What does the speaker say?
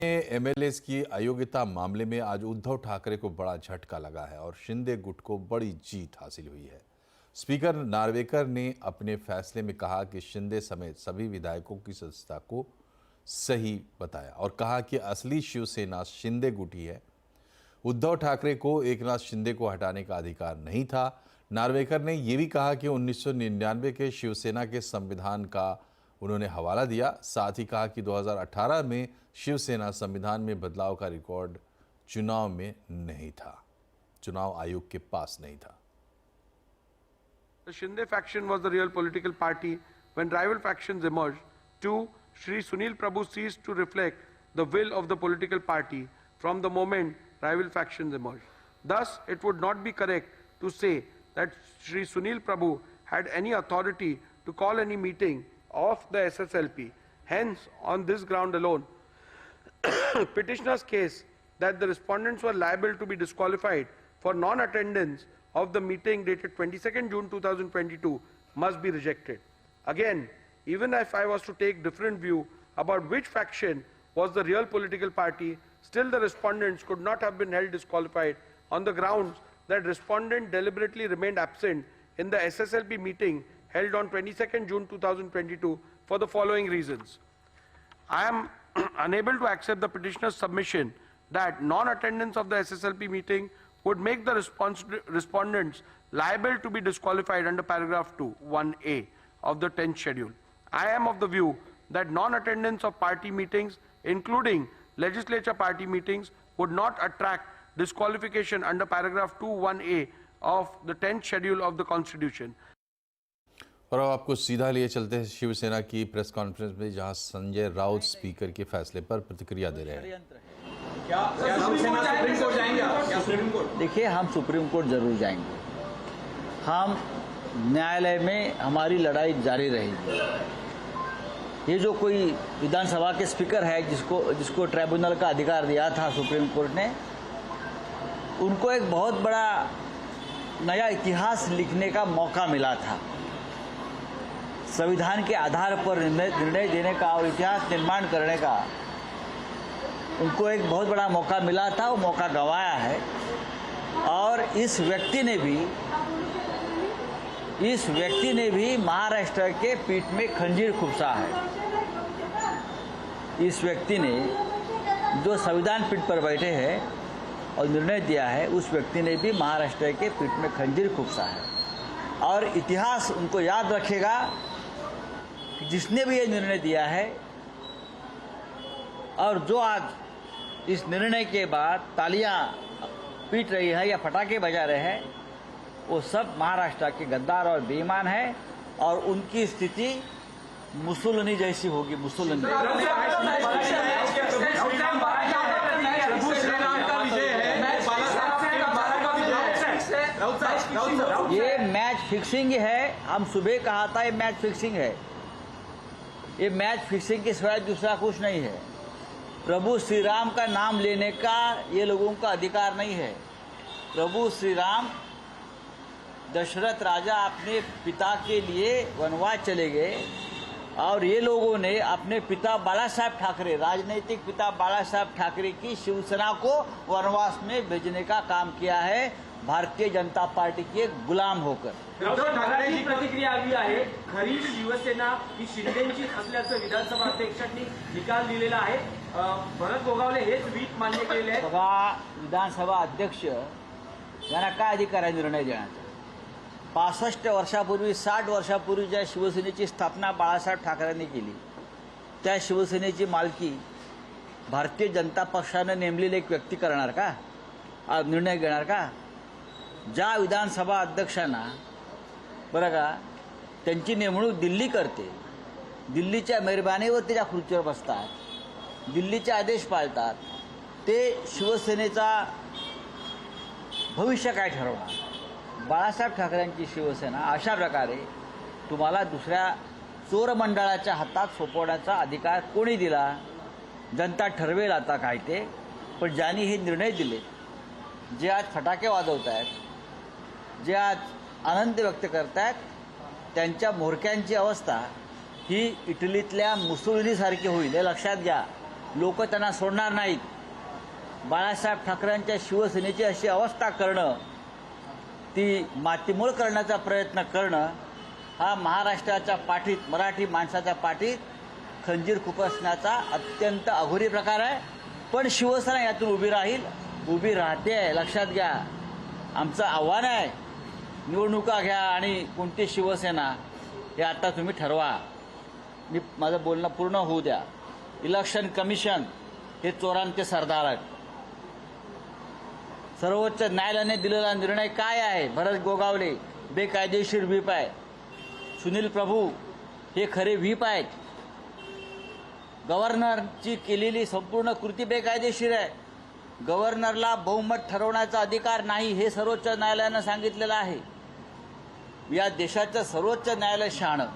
MLAs की अयोग्यता मामले में आज उद्धव ठाकरे को बड़ा झटका लगा है और शिंदे गुट को बड़ी जीत हासिल हुई है। स्पीकर नार्वेकर ने अपने फैसले में कहा कि शिंदे समेत सभी विधायकों की सदस्यता को सही बताया और कहा कि असली शिवसेना शिंदे गुट ही है। उद्धव ठाकरे को एकनाथ शिंदे को हटाने का अधिकार नहीं था। नार्वेकर ने यह भी कहा कि 1999 के शिवसेना के संविधान का उन्होंने हवाला दिया। साथ ही कहा कि 2018 में शिवसेना संविधान में बदलाव का रिकॉर्ड चुनाव में नहीं था, चुनाव आयोग के पास नहीं था। The Shinde faction was the real political party when rival factions emerged. 2. Shri Sunil Prabhu ceased to reflect the will of the political party from the moment rival factions emerged. Thus, it would not be correct to say that Shri Sunil Prabhu had any authority to call any meeting of the SSLP. Hence, on this ground alone, petitioner's case that the respondents were liable to be disqualified for non-attendance of the meeting dated 22nd June 2022 must be rejected. Again, even if I was to take different view about which faction was the real political party, still the respondents could not have been held disqualified on the grounds that respondent deliberately remained absent in the SSLP meeting held on 22nd June 2022 for the following reasons. I am unable to accept the petitioner's submission that non-attendance of the SSLP meeting would make the respondents liable to be disqualified under paragraph 2, 1A of the 10th schedule. I am of the view that non-attendance of party meetings, including legislature party meetings, would not attract disqualification under paragraph 2, 1A of the 10th schedule of the Constitution. और अब आपको सीधा लिए चलते हैं शिवसेना की press conference में, जहां संजय राउत स्पीकर के फैसले पर प्रतिक्रिया दे रहे हैं। देखिए, हम सुप्रीम कोर्ट जरूर जाएंगे। हम न्यायालय में हमारी लड़ाई जारी रहेगी। ये जो कोई विधानसभा के स्पीकर है जिसको ट्राइब्यूनल का अधिकार दिया था सुप्रीम कोर्ट ने, उनको एक बहुत बड़ा नया इतिहास लिखने का मौका मिला था। संविधान के आधार पर निर्णय देने का और इतिहास निर्माण करने का उनको एक बहुत बड़ा मौका मिला था। वो मौका गंवाया है और इस व्यक्ति ने भी महाराष्ट्र के पीठ में खंजीर खुपसा है। इस व्यक्ति ने जो संविधान पीठ पर बैठे हैं और निर्णय दिया है, उस व्यक्ति ने भी महाराष्ट्र के पीठ में खंजीर खुपसा है और इतिहास उनको याद रखेगा कि जिसने भी ये निर्णय दिया है और जो आज इस निर्णय के बाद तालियां पीट रही है या पटाखे बजा रहे हैं, वो सब महाराष्ट्र के गद्दार और बेईमान है और उनकी स्थिति मुसोलिनी जैसी होगी। मुसोलिनी ये मैच फिक्सिंग है। हम सुबह कहा था ये मैच फिक्सिंग है। ये मैच फिक्सिंग के सिवाय दूसरा कुछ नहीं है। प्रभु श्री राम का नाम लेने का ये लोगों का अधिकार नहीं है। प्रभु श्री राम दशरथ राजा अपने पिता के लिए वनवास चले गए और ये लोगों ने अपने पिता बाला साहब ठाकरे, राजनीतिक पिता बाला साहब ठाकरे की शिवसेना को वनवास में भेजने का काम किया है, भारतीय जनता पार्टी के गुलाम होकर। उद्धव ठाकरेंची प्रतिक्रिया आली आहे। खरी शिवसेना ही शिंदेची असल्याचं विधानसभा अध्यक्षांनी निकाल दिलेला आहे। भरत गोगावले हेच वीट मान्य केलेले आहे। बघा, विधानसभा अध्यक्ष यांना काय अधिकार आहे निर्णय देण्याचा? 65 वर्षापूर्वी 60 वर्षापूर्वी ज्या शिवसेनेची स्थापना बाळासाहेब ठाकरेंनी केली, त्या शिवसेनेची मालकी भारतीय जनता पक्षाने नेमलेले एक व्यक्ती करणार का? निर्णय घेणार का? ज्या विधानसभा अध्यक्षांना बरं का त्यांची नेमणूक दिल्ली करते, दिल्लीच्या मेहरबानीवर त्या खुर्चीवर बसतात, दिल्लीचे आदेश पाळतात, ते शिवसेनेचा भविष्य काय ठरवणार? बाळासाहेब ठाकरेंची शिवसेना अशा प्रकारे तुम्हाला दुसऱ्या चोर मंडळाच्या हातात सोपवण्याचा अधिकार कोणी दिला? जनता ठरवेल आता काय ते। पण ज्यांनी हे निर्णय दिले, जे आज फटाके वाजवत आहेत, जे आज आनंद व्यक्त करत आहेत, त्यांच्या म्होरक्यांची अवस्था ही इटलीतल्या मुसोलिनीसारखी होईल, हे लक्षात घ्या। लोक त्यांना सोडणार नाहीत. बाळासाहेब ठाकरेंच्या शिवसेनेची अशी अवस्था करणं, ती मातीमोल करण्याचा प्रयत्न करणं, हा महाराष्ट्राच्या पाठीत, मराठी माणसाच्या पाठीत खंजीर खुपसण्याचा अत्यंत अघोरी प्रकार आहे. पण शिवसेना यातून उभी राहील, उभी राहते, लक्षात घ्या. आमचं आव्हान आहे, निवडणुका घ्या आणि कोणती शिवसेना हे आता तुम्ही ठरवा. माझं बोलणं पूर्ण होऊ द्या. इलेक्शन कमिशन हे चोरांचे सरदार आहेत. सर्वोच्च न्यायालयाने दिलेला निर्णय काय आहे? भरत गोगावले बेकायदेशीर व्हीप आहे. सुनील प्रभू हे खरे व्हीप आहेत. गव्हर्नरची केलेली संपूर्ण कृती बेकायदेशीर आहे. गव्हर्नरला बहुमत ठरवण्याचा अधिकार नाही हे सर्वोच्च न्यायालयानं सांगितलेलं आहे. या देशाचं सर्वोच्च न्यायालय शहाणं